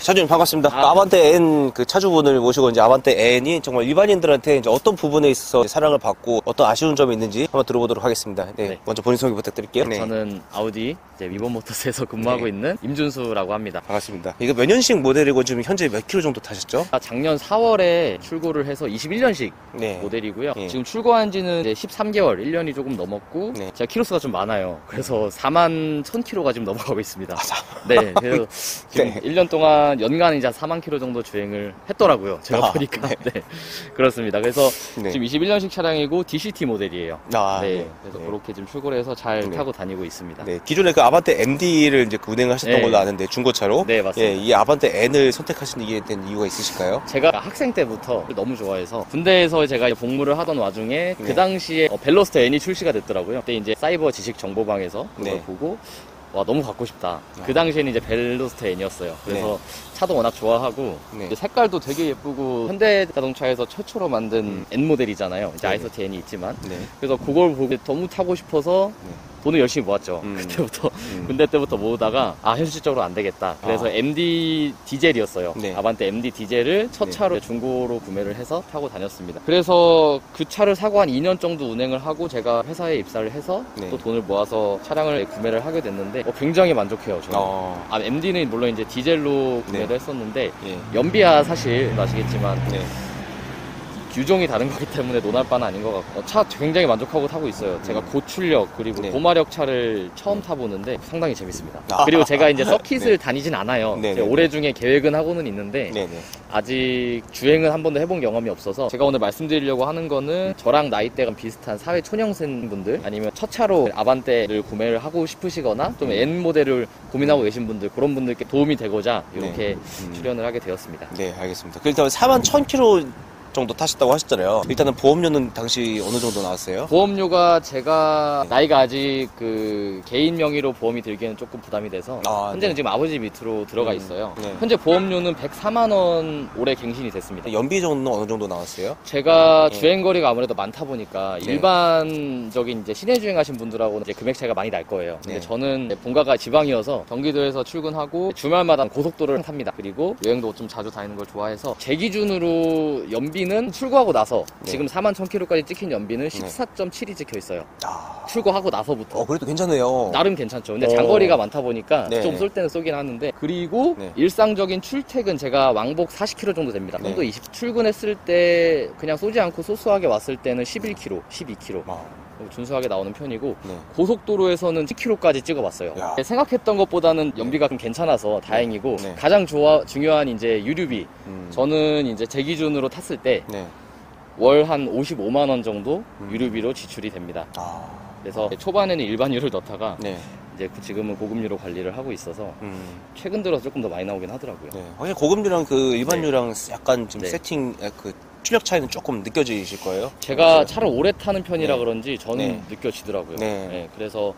차주님 반갑습니다. 아반떼 N 그 차주분을 모시고 이제 아반떼 N이 정말 일반인들한테 이제 어떤 부분에 있어서 사랑을 받고 어떤 아쉬운 점이 있는지 한번 들어보도록 하겠습니다. 네. 먼저 본인 소개 부탁드릴게요. 네. 저는 아우디 위본모터스에서 근무하고 있는 임준수라고 합니다. 반갑습니다. 이거 몇 년식 모델이고 지금 현재 몇 킬로 정도 타셨죠? 작년 4월에 출고를 해서 21년식 모델이고요. 지금 출고한 지는 이제 13개월, 1년이 조금 넘었고 제가 키로수가 좀 많아요. 그래서 4만 1000km가 지금 넘어가고 있습니다. 네, 그래서 지금 1년 동안 연간 이제 4만 킬로 정도 주행을 했더라고요. 제가 보니까. 네. 그렇습니다. 그래서 지금 21년식 차량이고 DCT 모델이에요. 그래서 그렇게 지금 출고를 해서 잘 타고 다니고 있습니다. 네. 기존에 그 아반떼 MD를 이제 운행을 하셨던 걸로 아는데 중고차로. 네, 맞습니다. 이 아반떼 N을 선택하신 이게 된 이유가 있으실까요? 제가 학생 때부터 너무 좋아해서 군대에서 제가 복무를 하던 와중에 그 당시에 벨로스터 N이 출시가 됐더라고요. 그때 이제 사이버 지식 정보방에서 그걸 보고 와, 너무 갖고 싶다. 그 당시에는 이제 벨로스터 N이었어요. 그래서 차도 워낙 좋아하고 색깔도 되게 예쁘고 현대자동차에서 최초로 만든 N 모델이잖아요. 이제 아이서티 N이 있지만 그래서 그걸 보고 너무 타고 싶어서 돈을 열심히 모았죠. 그때부터 군대 때부터 모으다가 현실적으로 안 되겠다. 그래서 MD 디젤이었어요. 아반떼 MD 디젤을 첫 차로 중고로 구매를 해서 타고 다녔습니다. 그래서 그 차를 사고 한 2년 정도 운행을 하고 제가 회사에 입사를 해서 또 돈을 모아서 차량을 구매를 하게 됐는데 굉장히 만족해요. 저는. MD는 물론 이제 디젤로 구매를 했었는데 연비야 사실 아시겠지만 규종이 다른 거기 때문에 논할 바는 아닌 것 같고 차 굉장히 만족하고 타고 있어요. 제가 고출력 그리고 고마력 차를 처음 타보는데 상당히 재밌습니다. 그리고 제가 이제 서킷을 다니진 않아요. 올해 중에 계획은 하고는 있는데 아직 주행은 한 번도 해본 경험이 없어서 제가 오늘 말씀드리려고 하는 거는 저랑 나이대가 비슷한 사회 초년생 분들 아니면 첫 차로 아반떼를 구매를 하고 싶으시거나 좀 N 모델을 고민하고 계신 분들 그런 분들께 도움이 되고자 이렇게 출연을 하게 되었습니다. 네, 알겠습니다. 일단 41,000km 정도 타셨다고 하셨잖아요. 일단은 보험료는 당시 어느 정도 나왔어요? 보험료가 제가 나이가 아직 그 개인 명의로 보험이 들기에는 조금 부담이 돼서 현재는 지금 아버지 밑으로 들어가 있어요. 현재 보험료는 104만 원 올해 갱신이 됐습니다. 연비 정도는 어느 정도 나왔어요? 제가 주행거리가 아무래도 많다 보니까 일반적인 이제 시내 주행하신 분들하고는 이제 금액 차이가 많이 날 거예요. 근데 저는 본가가 지방이어서 경기도에서 출근하고 주말마다 고속도로를 탑니다. 그리고 여행도 좀 자주 다니는 걸 좋아해서 제 기준으로 연비는 출고하고 나서 지금 41,000km까지 찍힌 연비는 14.7이 찍혀 있어요. 출고하고 나서부터. 그래도 괜찮네요. 나름 괜찮죠. 근데 장거리가 많다 보니까 좀 쏠 때는 쏘긴 하는데 그리고 일상적인 출퇴근 제가 왕복 40km 정도 됩니다. 편도 20 출근했을 때 그냥 쏘지 않고 소소하게 왔을 때는 11km, 12km. 준수하게 나오는 편이고 고속도로에서는 10km까지 찍어봤어요. 생각했던 것보다는 연비가 좀 괜찮아서 다행이고 가장 중요한 이제 유류비 저는 이제 제 기준으로 탔을 때 월 한 55만 원 정도 유류비로 지출이 됩니다. 그래서 초반에는 일반유를 넣다가 이제 지금은 고급유로 관리를 하고 있어서 최근 들어서 조금 더 많이 나오긴 하더라고요. 확실히 고급유랑 그 일반유랑 약간 좀 세팅 출력 차이는 조금 느껴지실 거예요? 제가 차를 오래 타는 편이라 그런지 저는 느껴지더라고요. 그래서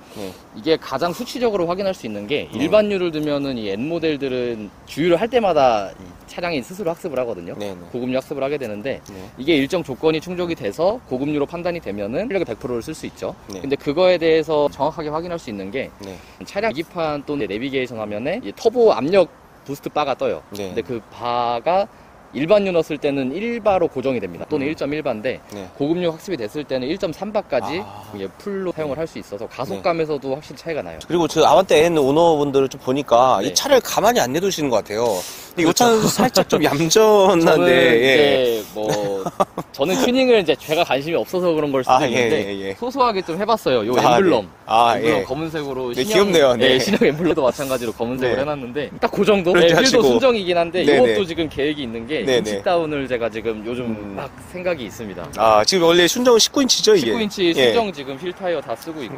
이게 가장 수치적으로 확인할 수 있는 게 일반유를 두면은 이 N 모델들은 주유를 할 때마다 차량이 스스로 학습을 하거든요. 고급유 학습을 하게 되는데 이게 일정 조건이 충족이 돼서 고급유로 판단이 되면은 출력의 100%를 쓸 수 있죠. 근데 그거에 대해서 정확하게 확인할 수 있는 게 차량 계기판 또는 내비게이션 화면에 터보 압력 부스트 바가 떠요. 근데 그 바가 일반유 넣었을 때는 1바로 고정이 됩니다. 또는 1.1바인데 고급유 학습이 됐을 때는 1.3바까지 풀로 사용을 할 수 있어서 가속감에서도 확실히 차이가 나요. 그리고 저 아반떼 N 오너분들을 좀 보니까 이 차를 가만히 안 내두시는 것 같아요. 근데 이 차는 살짝 좀 얌전한데 저는 튜닝을 이제 제가 관심이 없어서 그런 걸 수도 있는데 소소하게 좀 해봤어요. 요 엠블럼 엠블럼 검은색으로 귀엽네요. 신형 엠블럼도 마찬가지로 검은색으로 해놨는데 딱 그 정도? 휠도 순정이긴 한데 이것도 지금 계획이 있는 게 인치 다운을 제가 지금 요즘 막 생각이 있습니다. 지금 원래 순정은 19인치죠 이게? 19인치 순정 지금 휠 타이어 다 쓰고 있고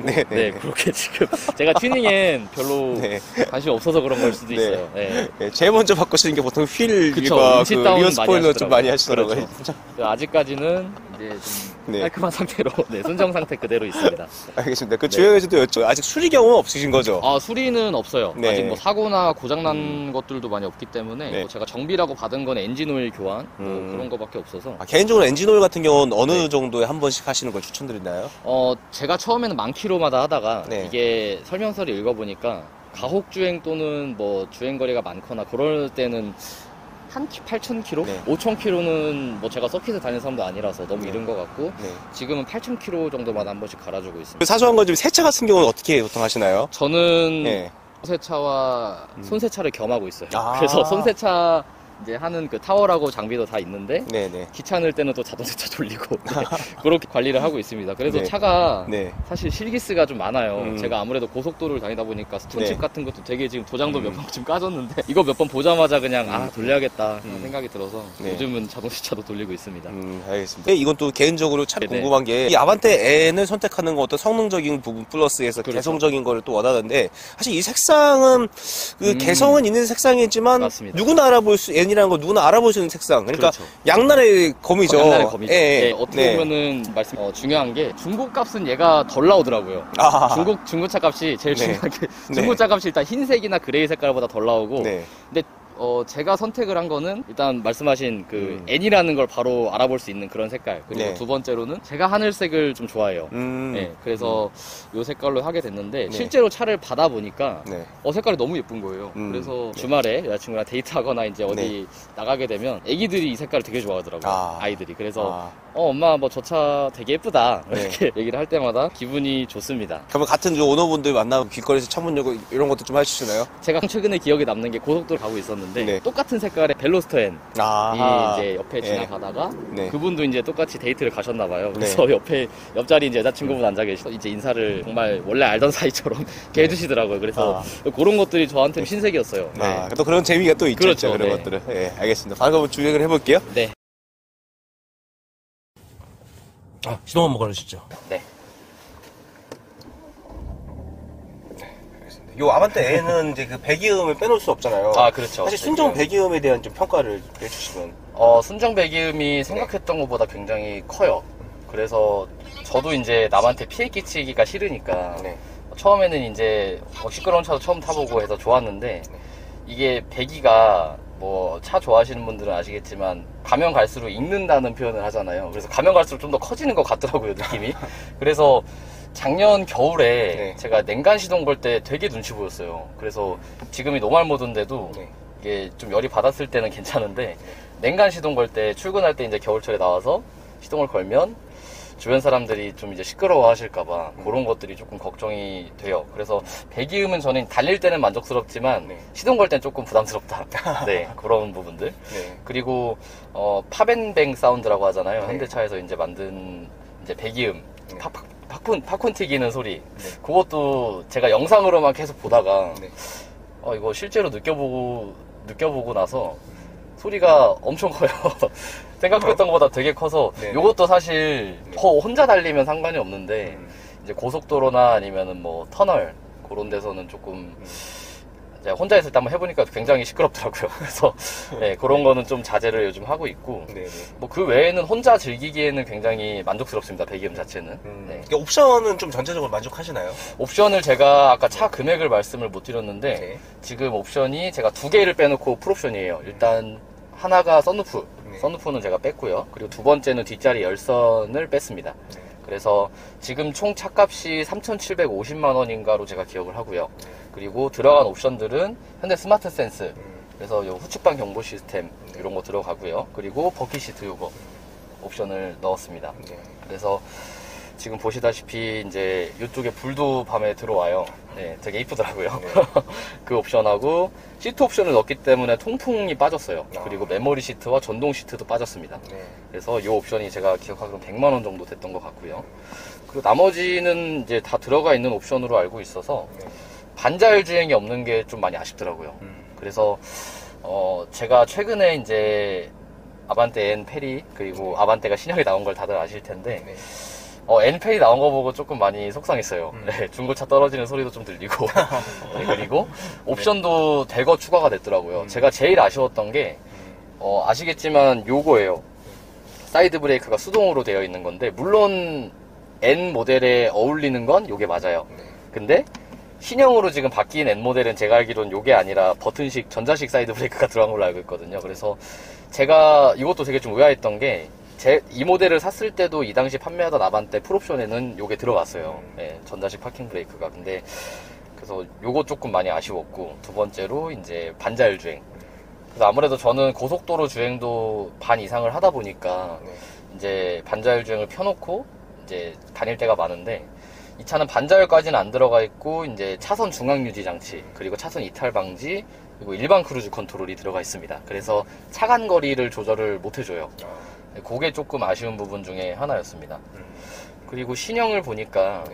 그렇게 지금 제가 튜닝엔 별로 관심이 없어서 그런 걸 수도 있어요. 제일 먼저 바꾸시는 게 보통 휠과 그 리어 스포일러 좀 많이 하시더라고요. 아직까지는 이제 좀 깔끔한 상태로 순정 상태 그대로 있습니다. 알겠습니다. 그 주행에서도 여쭤 아직 수리 경험은 없으신 거죠? 수리는 없어요. 아직 사고나 고장난 것들도 많이 없기 때문에 제가 정비라고 받은 건 엔진오일 교환 그런 거밖에 없어서. 개인적으로 엔진오일 같은 경우는 어느 정도에 한 번씩 하시는 걸 추천드리나요? 제가 처음에는 만 킬로마다 하다가 이게 설명서를 읽어보니까 가혹 주행 또는 뭐 주행 거리가 많거나 그럴 때는 한 8,000km? 네. 5,000km는 뭐 제가 서킷을 다니는 사람도 아니라서 너무 네. 이른 것 같고 네. 지금은 8,000km 정도만 한 번씩 갈아주고 있습니다. 사소한 건 좀 세차 같은 경우는 어떻게 보통 하시나요? 저는 네. 손세차와 손세차를 겸하고 있어요. 아. 그래서 손세차 이제 하는 그 타월하고 장비도 다 있는데 네네. 귀찮을 때는 또 자동 세차 돌리고 그렇게 관리를 하고 있습니다. 그래서 네. 차가 네. 사실 실기스가 좀 많아요. 제가 아무래도 고속도로를 다니다 보니까 스톤칩 네. 같은 것도 되게 지금 도장도 몇 번쯤 까졌는데 이거 몇 번 보자마자 그냥 돌려야겠다 하는 생각이 들어서 네. 요즘은 자동 세차도 돌리고 있습니다. 알겠습니다. 이건 또 개인적으로 참 네네. 궁금한 게 이 아반떼 N을 선택하는 건 어떤 성능적인 부분 플러스에서 그렇죠. 개성적인 거를 또 원하는데 사실 이 색상은 그 개성은 있는 색상이지만 맞습니다. 누구나 알아볼 수 N이라는 거 누구나 알아볼 수 있는 색상. 그러니까 그렇죠. 양날의 검이죠. 양날의 검이죠. 예, 네, 어떻게 보면은 중요한 게 중고값은 얘가 덜 나오더라고요. 아. 중고차 값이 제일 네. 중요한 게 네. 중고차 값이 일단 흰색이나 그레이 색깔보다 덜 나오고 네. 근데 제가 선택을 한 거는 일단 말씀하신 그 N이라는 걸 바로 알아볼 수 있는 그런 색깔 그리고 네. 두 번째로는 제가 하늘색을 좀 좋아해요. 음. 네, 그래서 요 색깔로 하게 됐는데 네. 실제로 차를 받아보니까 네. 색깔이 너무 예쁜 거예요. 그래서 주말에 여자친구랑 데이트하거나 이제 어디 나가게 되면 애기들이 이 색깔을 되게 좋아하더라고요. 아이들이. 그래서 엄마 뭐 저 차 되게 예쁘다 이렇게 얘기를 할 때마다 기분이 좋습니다. 그러면 같은 그 오너분들 만나면 길거리에서 창문 열고 이런 것도 좀 해주시나요? 제가 최근에 기억에 남는 게 고속도로 가고 있었는데 네. 똑같은 색깔의 벨로스터 N 아. 이 이제 옆에 네. 지나가다가 네. 그분도 이제 똑같이 데이트를 가셨나 봐요. 그래서 옆자리 이제 여자친구분 앉아 계셔서 이제 인사를 정말 원래 알던 사이처럼 이렇게 해주시더라고요. 그래서 그런 것들이 저한테는 신세계였어요. 네. 또 그런 재미가 또 있죠. 그렇죠. 그런 네. 것들은. 예, 알겠습니다. 바로 한번 주행을 해볼게요. 네. 시동 한번 걸어주시죠. 네. 요 아반떼 N은 이제 그 배기음을 빼놓을 수 없잖아요. 아, 그렇죠. 사실 순정 배기음에 대한 좀 평가를 해주시면. 순정 배기음이 생각했던 것보다 굉장히 커요. 그래서 저도 이제 남한테 피해 끼치기가 싫으니까 처음에는 이제 시끄러운 차도 처음 타보고 해서 좋았는데 이게 배기가 뭐 차 좋아하시는 분들은 아시겠지만 가면 갈수록 익는다는 표현을 하잖아요. 그래서 가면 갈수록 좀 더 커지는 것 같더라고요, 느낌이. 그래서 작년 겨울에 제가 냉간 시동 걸 때 되게 눈치 보였어요. 그래서 지금이 노말 모드인데도 이게 좀 열이 받았을 때는 괜찮은데 냉간 시동 걸 때 출근할 때 이제 겨울철에 나와서 시동을 걸면 주변 사람들이 좀 이제 시끄러워 하실까봐 그런 것들이 조금 걱정이 돼요. 그래서 배기음은 저는 달릴 때는 만족스럽지만 시동 걸 때는 조금 부담스럽다. 네, 그런 부분들. 그리고 팝앤뱅 사운드라고 하잖아요. 현대차에서 이제 만든 이제 배기음, 팝콘 튀기는 소리. 그것도 제가 영상으로만 계속 보다가 이거 실제로 느껴보고 나서 소리가 엄청 커요. 생각했던 것보다 되게 커서 요것도 사실 혼자 달리면 상관이 없는데 이제 고속도로나 아니면은 뭐 터널 그런 데서는 조금 이제 혼자 있을 때 한번 해보니까 굉장히 시끄럽더라고요. 그래서 그런 거는 좀 자제를 요즘 하고 있고 뭐 그 외에는 혼자 즐기기에는 굉장히 만족스럽습니다. 배기음 자체는. 옵션은 좀 전체적으로 만족하시나요? 옵션을 제가 아까 차 금액을 말씀을 못 드렸는데 지금 옵션이 제가 두 개를 빼놓고 풀옵션이에요. 일단 하나가 썬루프, 썬루프는 제가 뺐고요. 그리고 두 번째는 뒷자리 열선을 뺐습니다. 그래서 지금 총 차값이 3,750만 원인가로 제가 기억을 하고요. 그리고 들어간 옵션들은 현대 스마트 센스, 그래서 요 후측방 경보 시스템 이런 거 들어가고요. 그리고 버킷 시트 요거 옵션을 넣었습니다. 그래서 지금 보시다시피 이제 이쪽에 불도 밤에 들어와요. 되게 이쁘더라고요. 그 옵션하고 시트 옵션을 넣었기 때문에 통풍이 빠졌어요. 그리고 메모리 시트와 전동 시트도 빠졌습니다. 그래서 이 옵션이 제가 기억하기로 100만 원 정도 됐던 것 같고요. 그리고 나머지는 이제 다 들어가 있는 옵션으로 알고 있어서 반자율 주행이 없는 게 좀 많이 아쉽더라고요. 그래서 제가 최근에 이제 아반떼 N 페리 그리고 아반떼가 신형이 나온 걸 다들 아실 텐데 N페이 나온 거 보고 조금 많이 속상했어요. 중고차 떨어지는 소리도 좀 들리고. 그리고 옵션도 대거 추가가 됐더라고요. 제가 제일 아쉬웠던 게, 아시겠지만 요거예요. 사이드 브레이크가 수동으로 되어 있는 건데, 물론 N 모델에 어울리는 건 요게 맞아요. 근데 신형으로 지금 바뀐 N 모델은 제가 알기로는 요게 아니라 버튼식, 전자식 사이드 브레이크가 들어간 걸로 알고 있거든요. 그래서 제가 이것도 되게 좀 의아했던 게, 이 모델을 샀을 때도 이 당시 판매하던 아반떼 풀옵션에는 요게 들어갔어요. 전자식 파킹 브레이크가. 근데 그래서 요거 조금 많이 아쉬웠고, 두 번째로 이제 반자율 주행. 그래서 아무래도 저는 고속도로 주행도 반 이상을 하다 보니까 이제 반자율 주행을 펴놓고 이제 다닐 때가 많은데, 이 차는 반자율까지는 안 들어가 있고 이제 차선 중앙 유지 장치, 그리고 차선 이탈 방지, 그리고 일반 크루즈 컨트롤이 들어가 있습니다. 그래서 차간 거리를 조절을 못 해줘요. 그게 조금 아쉬운 부분 중에 하나였습니다. 그리고 신형을 보니까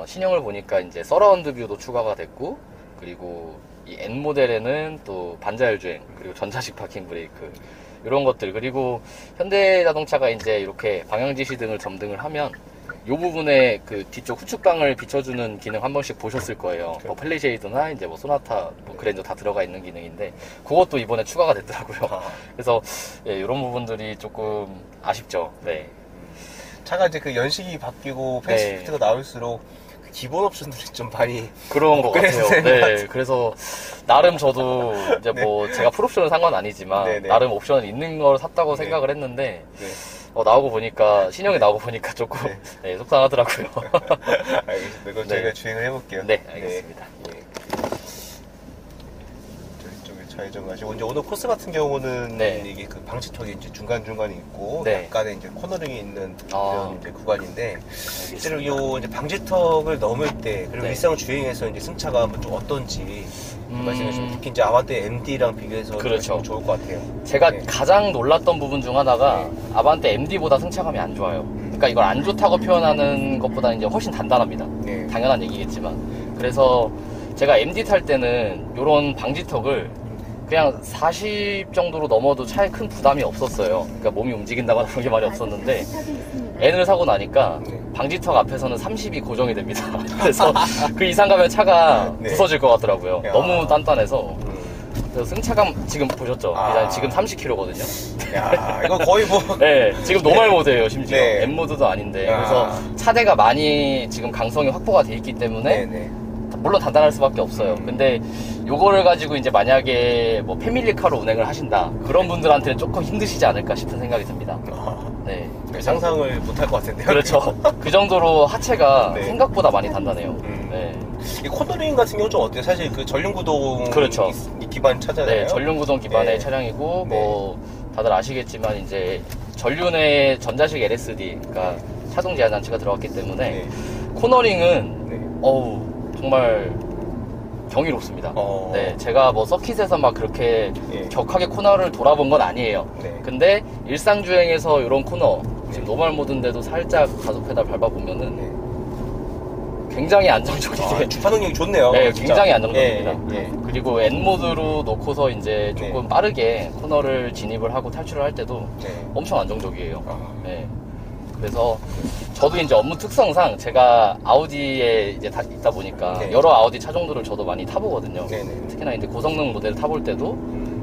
신형을 보니까 이제 서라운드 뷰도 추가가 됐고, 그리고 이 N 모델에는 또 반자율 주행, 그리고 전자식 파킹 브레이크, 이런 것들, 그리고 현대자동차가 이제 이렇게 방향지시 등을 점등을 하면 이 부분에 그 뒤쪽 후측방을 비춰주는 기능 한 번씩 보셨을 거예요. 뭐 플래시에이드나 이제 뭐 소나타, 뭐 그랜저 다 들어가 있는 기능인데, 그것도 이번에 추가가 됐더라고요. 그래서 예, 이런 부분들이 조금 아쉽죠. 네. 차가 이제 그 연식이 바뀌고 페이스리프트가 나올수록 그 기본 옵션들이 좀 많이 그런 것 같아요. 되는 것 네. 그래서 나름 저도 이제 뭐 제가 풀옵션은 산 건 아니지만 네네. 나름 옵션은 있는 걸 샀다고 생각을 했는데, 나오고 보니까, 신형이 나오고 보니까 조금 네, 속상하더라고요. 알겠습니다. 그럼 저희가 주행을 해볼게요. 네, 알겠습니다. 이쪽에 좌회전 가시고, 이제 오늘 코스 같은 경우는 이게 그 방지턱이 이제 중간중간에 있고, 약간의 이제 코너링이 있는 그런 이제 구간인데, 실제로 요 이제 방지턱을 넘을 때, 그리고 일상 주행에서 이제 승차가 좀 어떤지 말씀해 주시면, 특히 이제 아반떼 MD랑 비교해서 그렇죠. 좋을 것 같아요. 제가 가장 놀랐던 부분 중 하나가 아반떼 MD보다 승차감이 안 좋아요. 그러니까 이걸 안 좋다고 표현하는 것보다 이제 훨씬 단단합니다. 당연한 얘기겠지만. 그래서 제가 MD 탈 때는 이런 방지턱을 그냥 40 정도로 넘어도 차에 큰 부담이 없었어요. 그러니까 몸이 움직인다거나 그런 게 많이 없었는데, N을 사고 나니까 방지턱 앞에서는 30이 고정이 됩니다. 그래서 그 이상 가면 차가 부서질 것 같더라고요. 너무 단단해서. 그래서 승차감 지금 보셨죠? 지금 30km거든요. 야, 이거 거의 뭐. 네, 지금 노멀 모드예요, 심지어. M 모드도 아닌데. 그래서 차대가 많이 지금 강성이 확보가 돼 있기 때문에 물론 단단할 수밖에 없어요. 근데 요거를 가지고 이제 만약에 뭐 패밀리카로 운행을 하신다, 그런 분들한테는 조금 힘드시지 않을까 싶은 생각이 듭니다. 네. 상상을 못할 것 같은데요. 그렇죠. 그 정도로 하체가 생각보다 많이 단단해요. 네. 이 코너링 같은 경우는 좀 어때요? 사실 그 전륜구동 그렇죠. 기반 차잖아요. 네, 전륜구동 기반의 차량이고, 뭐 다들 아시겠지만 이제 전륜에 전자식 LSD, 그러니까 차동 제한 장치가 들어갔기 때문에 코너링은 정말 경이롭습니다. 네, 제가 뭐 서킷에서 막 그렇게 격하게 코너를 돌아본 건 아니에요. 근데 일상 주행에서 이런 코너, 지금 노멀 모드인데도 살짝 가속 페달 밟아보면은 굉장히 안정적이게 주파 능력이 좋네요. 네, 진짜. 굉장히 안정적입니다. 그리고 N 모드로 놓고서 이제 조금 빠르게 코너를 진입을 하고 탈출을 할 때도 엄청 안정적이에요. 그래서 저도 이제 업무 특성상 제가 아우디에 이제 있다 보니까 여러 아우디 차종들을 저도 많이 타보거든요. 특히나 이제 고성능 모델 타볼 때도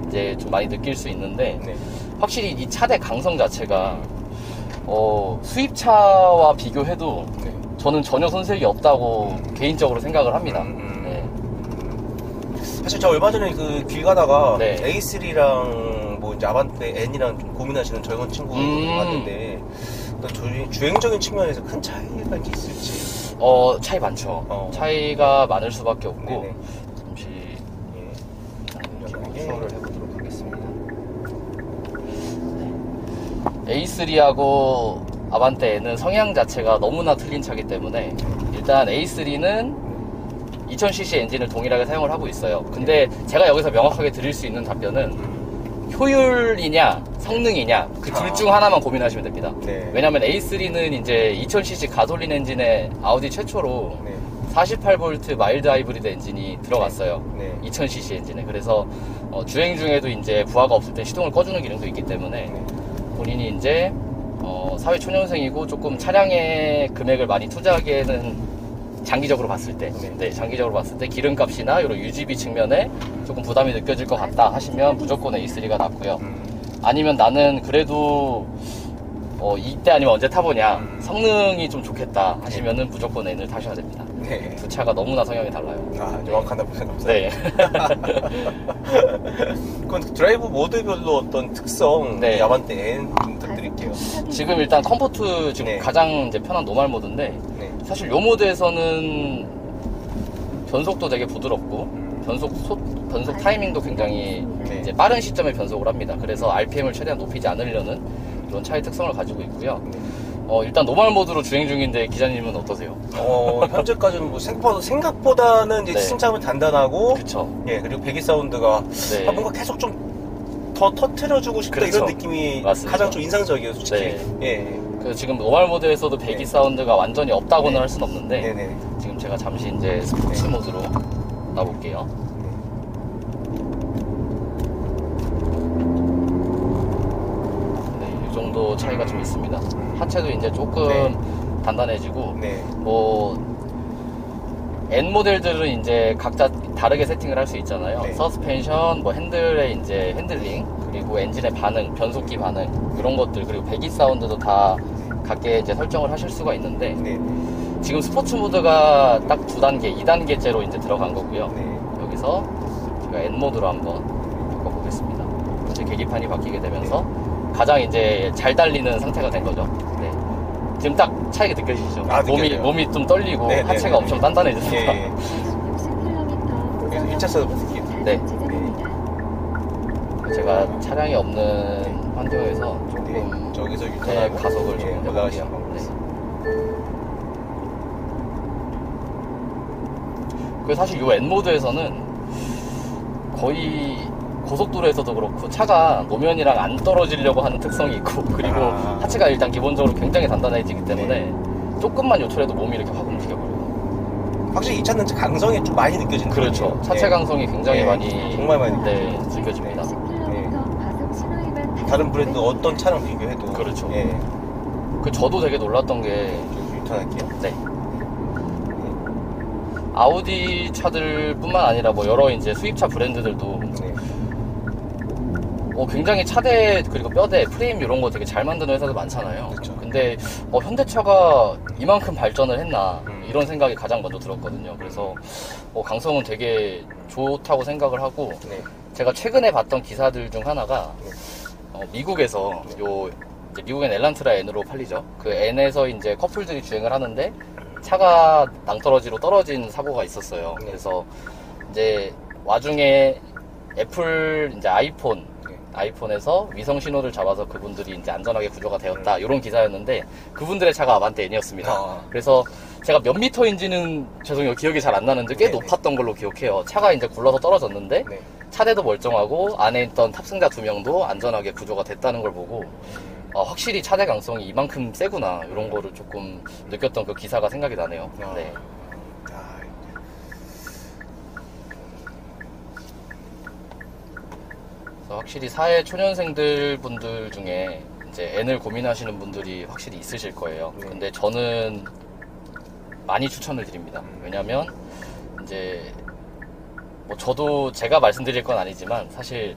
이제 좀 많이 느낄 수 있는데, 확실히 이 차대 강성 자체가 수입차와 비교해도 저는 전혀 손색이 없다고 개인적으로 생각을 합니다. 사실 저 얼마 전에 그 길 가다가 네. A3랑 뭐 이제 아반떼 N이랑 좀 고민하시는 젊은 친구 봤는데, 주행적인 측면에서 큰 차이가 있을지. 차이 많죠. 차이가 많을 수밖에 없고. 잠시 수월을 해보도록 하겠습니다. A3하고 아반떼는 성향 자체가 너무나 틀린 차기 때문에, 일단 A3는 2000cc 엔진을 동일하게 사용을 하고 있어요. 근데 제가 여기서 명확하게 드릴 수 있는 답변은 효율이냐 성능이냐, 그 둘 중 하나만 고민하시면 됩니다. 왜냐면 A3는 이제 2000cc 가솔린 엔진에 아우디 최초로 48V 마일드 하이브리드 엔진이 들어갔어요. 2000cc 엔진에. 그래서 주행 중에도 이제 부하가 없을 때 시동을 꺼주는 기능도 있기 때문에 본인이 이제 사회 초년생이고 조금 차량에 금액을 많이 투자하기에는 장기적으로 봤을 때, 장기적으로 봤을 때 기름값이나 이런 유지비 측면에 조금 부담이 느껴질 것 같다 하시면 무조건 A3가 낫고요. 아니면 나는 그래도 이때 아니면 언제 타보냐, 성능이 좀 좋겠다 하시면은 무조건 N을 타셔야 됩니다. 두 차가 너무나 성향이 달라요. 명확한 답변 감사합니다. 네. 그건 드라이브 모드별로 어떤 특성, 아반떼 N 좀 부탁드릴게요. 지금 일단 컴포트 지금 가장 이제 편한 노멀 모드인데, 사실 요 모드에서는 변속도 되게 부드럽고 변속 타이밍도 굉장히 이제 빠른 시점에 변속을 합니다. 그래서 RPM을 최대한 높이지 않으려는 그런 차의 특성을 가지고 있고요. 일단 노멀 모드로 주행 중인데 기자님은 어떠세요? 현재까지는 뭐 생각보다는 이제 승차감이 단단하고, 그쵸. 예, 그리고 배기 사운드가 뭔가 계속 좀 더 터트려주고 싶다 이런 느낌이 맞습니다. 가장 좀 인상적이에요, 솔직히. 예. 그래서 지금 노멀 모드에서도 배기 사운드가 완전히 없다고는 할 수는 없는데, 지금 제가 잠시 이제 스포츠 모드로 나볼게요. 이 정도 차이가 좀 있습니다. 하체도 이제 조금 단단해지고, N 모델들은 이제 각자 다르게 세팅을 할 수 있잖아요. 서스펜션, 핸들의 이제 핸들링, 그리고 엔진의 반응, 변속기 반응, 이런 것들, 그리고 배기 사운드도 다 각계 이제 설정을 하실 수가 있는데, 지금 스포츠 모드가 딱 2단계, 2단계째로 이제 들어간 거고요. 여기서 제가 N 모드로 한번 바꿔보겠습니다. 이제 계기판이 바뀌게 되면서 가장 이제 잘 달리는 상태가 된 거죠. 지금 딱 차이가 느껴지시죠? 몸이 좀 떨리고 하체가 엄청 단단해졌습니다. 그래서 1차선을 볼게요. 제가 차량이 없는 환경에서 조금 저기서 유턴하고 가속을 좀 해볼게요. 그래서 사실 이 N 모드에서는 거의 고속도로에서도 그렇고 차가 노면이랑 안 떨어지려고 하는 특성이 있고, 그리고 하체가 일단 기본적으로 굉장히 단단해지기 때문에 조금만 요철해도 몸이 이렇게 확 움직여버려요. 확실히 이 차는 강성이 좀 많이 느껴지는 그렇죠. 차체 강성이 굉장히 많이 정말 많이 느껴집니다. 다른 브랜드 어떤 차랑 비교해도 그렇죠. 저도 되게 놀랐던 게 유턴할게요. 아우디 차들뿐만 아니라 여러 이제 수입차 브랜드들도 굉장히 차대 그리고 뼈대, 프레임 이런 거 되게 잘 만드는 회사들 많잖아요. 그렇죠. 근데 현대차가 이만큼 발전을 했나 이런 생각이 가장 먼저 들었거든요. 그래서 강성은 되게 좋다고 생각을 하고, 제가 최근에 봤던 기사들 중 하나가 미국에서 이제 미국엔 엘란트라 N으로 팔리죠. 그 N에서 이제 커플들이 주행을 하는데 차가 낭떠러지로 떨어진 사고가 있었어요. 그래서 이제 와중에 애플 이제 아이폰에서 위성 신호를 잡아서 그분들이 이제 안전하게 구조가 되었다, 이런 기사였는데 그분들의 차가 아반떼 N이었습니다. 그래서 제가 몇 미터인지는 죄송해요, 기억이 잘 안 나는데 꽤 높았던 걸로 기억해요. 차가 이제 굴러서 떨어졌는데 차대도 멀쩡하고 안에 있던 탑승자 2명도 안전하게 구조가 됐다는 걸 보고 확실히 차대 강성이 이만큼 세구나, 이런 거를 조금 느꼈던 그 기사가 생각이 나네요. 확실히 사회 초년생들 분들 중에 이제 N을 고민하시는 분들이 확실히 있으실 거예요. 근데 저는 많이 추천을 드립니다. 왜냐면 이제 저도 제가 말씀드릴 건 아니지만 사실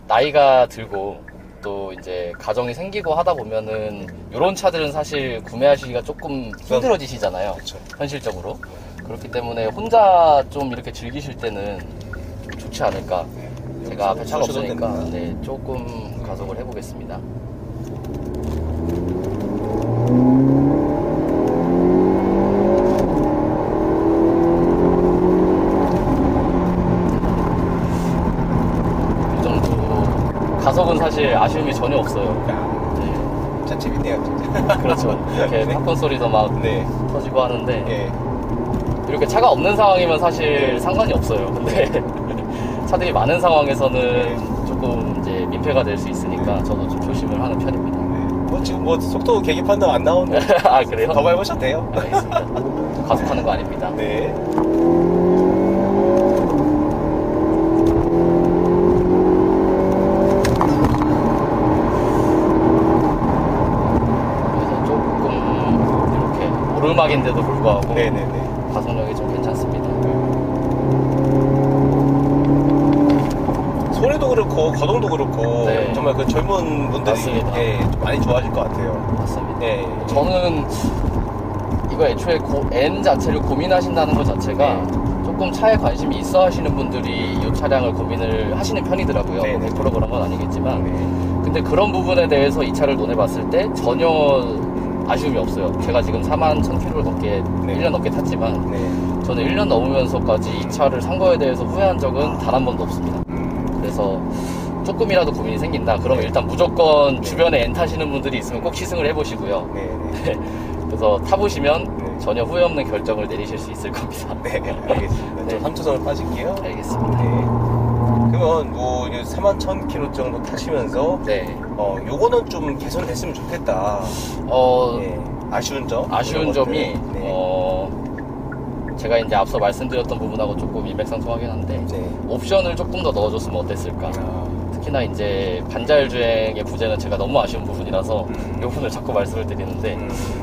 나이가 들고 또 이제 가정이 생기고 하다 보면은 이런 차들은 사실 구매하시기가 조금 힘들어지시잖아요. 현실적으로. 그렇기 때문에 혼자 좀 이렇게 즐기실 때는 좀 좋지 않을까. 제가 앞에 차가 없으니까 조금 가속을 해보겠습니다. 이 정도 가속은 사실 아쉬움이 전혀 없어요. 참 재밌네요, 진짜. 그렇죠. 이렇게 팝콘 소리도 막 터지고 하는데 이렇게 차가 없는 상황이면 사실 상관이 없어요. 근데 차들이 많은 상황에서는 조금 이제 민폐가 될 수 있으니까 저도 좀 조심을 하는 편입니다. 지금 속도 계기판도 안 나오는데 그래요? 더 밟으셔도 돼요. 알겠습니다. 가속하는 거 아닙니다. 그래서 조금 이렇게 오르막인데도 불구하고 가속력이 좀 괜찮습니다. 소리도 그렇고 거동도 그렇고 정말 그 젊은 분들이 좀 많이 좋아하실 것 같아요. 맞습니다. 저는 이거 애초에 N 자체를 고민하신다는 것 자체가 조금 차에 관심이 있어 하시는 분들이 이 차량을 고민을 하시는 편이더라고요. 100% 그런 건 아니겠지만 근데 그런 부분에 대해서 이 차를 논해봤을 때 전혀 아쉬움이 없어요. 제가 지금 41,000km를 넘게 1년 넘게 탔지만 저는 1년 넘으면서까지 이 차를 산 거에 대해서 후회한 적은 단 한 번도 없습니다. 그래서 조금이라도 고민이 생긴다. 그러면 일단 무조건 주변에 N 타시는 분들이 있으면 꼭 시승을 해보시고요. 네. 그래서 타보시면 전혀 후회 없는 결정을 내리실 수 있을 겁니다. 네, 알겠습니다. 네. 3차선을 빠질게요. 알겠습니다. 네. 그러면 뭐 41,000km 정도 타시면서 요거는 좀 개선됐으면 좋겠다. 네. 아쉬운 점? 아쉬운 점이 제가 이제 앞서 말씀드렸던 부분하고 조금 일맥상통하긴 한데 옵션을 조금 더 넣어줬으면 어땠을까. 특히나 이제 반자율 주행의 부재는 제가 너무 아쉬운 부분이라서 이 부분을 자꾸 말씀을 드리는데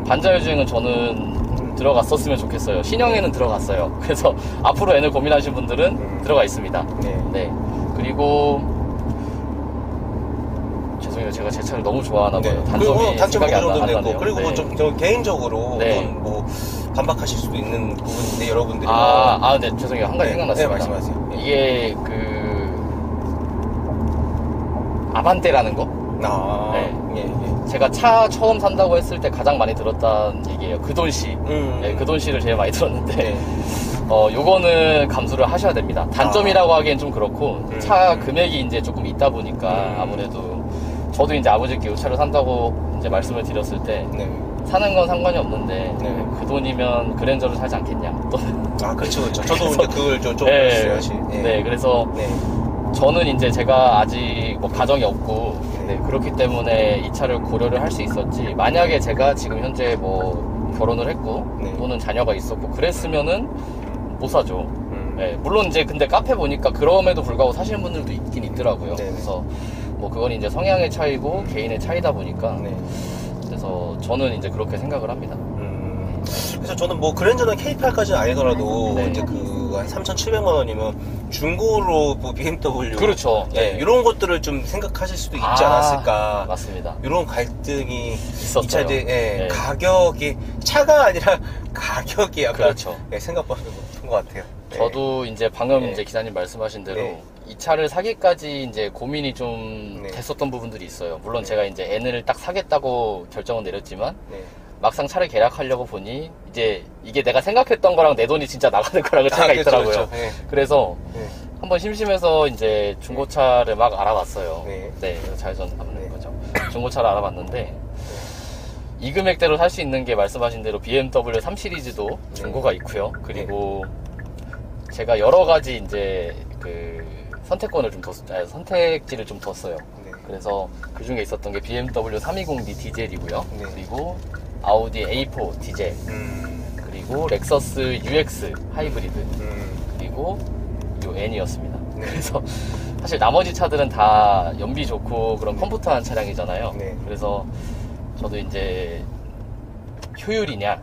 반자율 주행은 저는 들어갔었으면 좋겠어요. 신형에는 들어갔어요. 그래서 앞으로 N을 고민하신 분들은 들어가 있습니다. 네. 그리고 죄송해요. 제가 제 차를 너무 좋아하나 봐요. 단점이 생각이 안 나네요. 그리고 뭐 좀 개인적으로 뭐 반박하실 수도 있는 부분인데 여러분들이 네, 죄송해요. 한 가지 생각났습니다. 말씀하세요. 이게 아반떼라는 거? 제가 차 처음 산다고 했을 때 가장 많이 들었던 얘기예요. 그 돈씨. 그 돈씨를 제일 많이 들었는데 요거는 감수를 하셔야 됩니다. 단점이라고 하기엔 좀 그렇고 차 금액이 이제 조금 있다 보니까 아무래도 저도 이제 아버지께 이 차를 산다고 이제 말씀을 드렸을 때 사는 건 상관이 없는데 그 돈이면 그랜저를 사지 않겠냐 또는 그렇죠. 저도 이제 그걸 좀 그랬어요. 그래서 저는 이제 제가 아직 뭐 가정이 없고 그렇기 때문에 이 차를 고려를 할 수 있었지, 만약에 제가 지금 현재 뭐 결혼을 했고 또는 자녀가 있었고 그랬으면은 못 사죠. 물론 이제 근데 카페 보니까 그럼에도 불구하고 사시는 분들도 있긴 있더라고요. 그래서 뭐 그건 이제 성향의 차이고 개인의 차이다 보니까 그래서 저는 이제 그렇게 생각을 합니다. 그래서 저는 뭐 그랜저는 K8까지는 아니더라도 이제 한 3,700만 원이면 중고로 뭐 BMW 그렇죠. 이런 것들을 좀 생각하실 수도 있지 않았을까. 맞습니다. 이런 갈등이 있었어요. 이 차 이제 가격이 차가 아니라 가격이 약간 그렇죠. 생각보다 높은 것 같아요. 저도 이제 방금 이제 기사님 말씀하신 대로 이 차를 사기까지 이제 고민이 좀 됐었던 부분들이 있어요. 물론 제가 이제 N을 딱 사겠다고 결정은 내렸지만 막상 차를 계약하려고 보니 이제 이게 내가 생각했던 거랑 내 돈이 진짜 나가는 거랑 차이가 있더라고요. 그렇죠. 그래서 한번 심심해서 이제 중고차를 막 알아봤어요. 좌회전 잡는 거죠. 중고차를 알아봤는데 이 금액대로 살 수 있는 게 말씀하신 대로 BMW 3 시리즈도 중고가 있고요. 그리고 제가 여러 가지 이제 그 선택권을 좀 선택지를 좀 뒀어요. 그래서 그 중에 있었던 게 BMW 320d 디젤이고요. 그리고 아우디 A4 디젤, 그리고 렉서스 UX 하이브리드, 그리고 요 N이었습니다. 그래서 사실 나머지 차들은 다 연비 좋고 그런 컴포트한 차량이잖아요. 그래서 저도 이제 효율이냐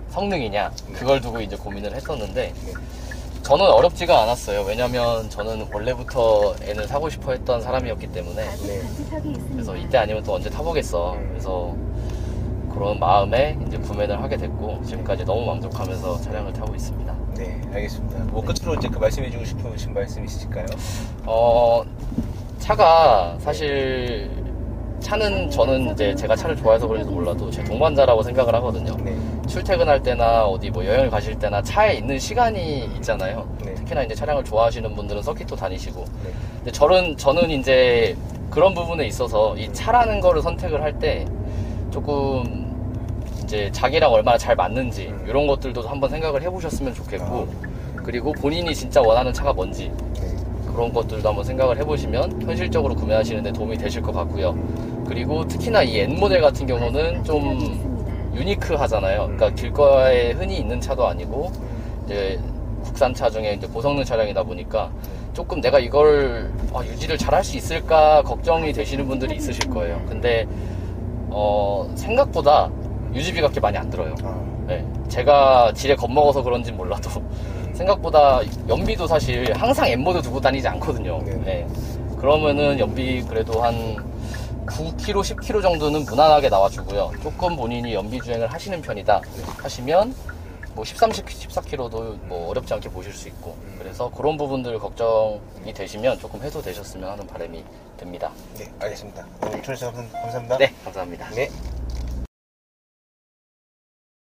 성능이냐 그걸 두고 이제 고민을 했었는데 저는 어렵지가 않았어요. 왜냐면 저는 원래부터 N을 사고 싶어 했던 사람이었기 때문에 그래서 이때 아니면 또 언제 타보겠어. 그래서 그런 마음에 이제 구매를 하게 됐고 지금까지 너무 만족하면서 차량을 타고 있습니다. 네, 알겠습니다. 뭐 끝으로 이제 그 말씀해주고 싶으신 말씀 있으실까요? 차가 사실 차는 저는 이제 제가 차를 좋아해서 그런지도 몰라도 제 동반자라고 생각을 하거든요. 출퇴근할 때나 어디 뭐 여행을 가실 때나 차에 있는 시간이 있잖아요. 특히나 이제 차량을 좋아하시는 분들은 서킷도 다니시고. 근데 저는 이제 그런 부분에 있어서 이 차라는 거를 선택을 할 때 조금 이제 자기랑 얼마나 잘 맞는지 이런 것들도 한번 생각을 해보셨으면 좋겠고, 그리고 본인이 진짜 원하는 차가 뭔지 그런 것들도 한번 생각을 해보시면 현실적으로 구매하시는 데 도움이 되실 것 같고요. 그리고 특히나 이 N모델 같은 경우는 좀 유니크하잖아요. 그러니까 길거리에 흔히 있는 차도 아니고 이제 국산차 중에 이제 고성능 차량이다 보니까 조금 내가 이걸 유지를 잘 할 수 있을까 걱정이 되시는 분들이 있으실 거예요. 근데 생각보다 유지비가 그렇게 많이 안 들어요. 제가 지레 겁먹어서 그런진 몰라도 생각보다 연비도 사실 항상 N모드 두고 다니지 않거든요. 그러면은 연비 그래도 한 9km, 10km 정도는 무난하게 나와주고요. 조금 본인이 연비 주행을 하시는 편이다 하시면 뭐 13, 14km도 뭐 어렵지 않게 보실 수 있고, 그래서 그런 부분들 걱정이 되시면 조금 해소되셨으면 하는 바람이 듭니다. 네, 알겠습니다. 오늘 출연해주셔서 감사합니다. 네, 감사합니다. 네.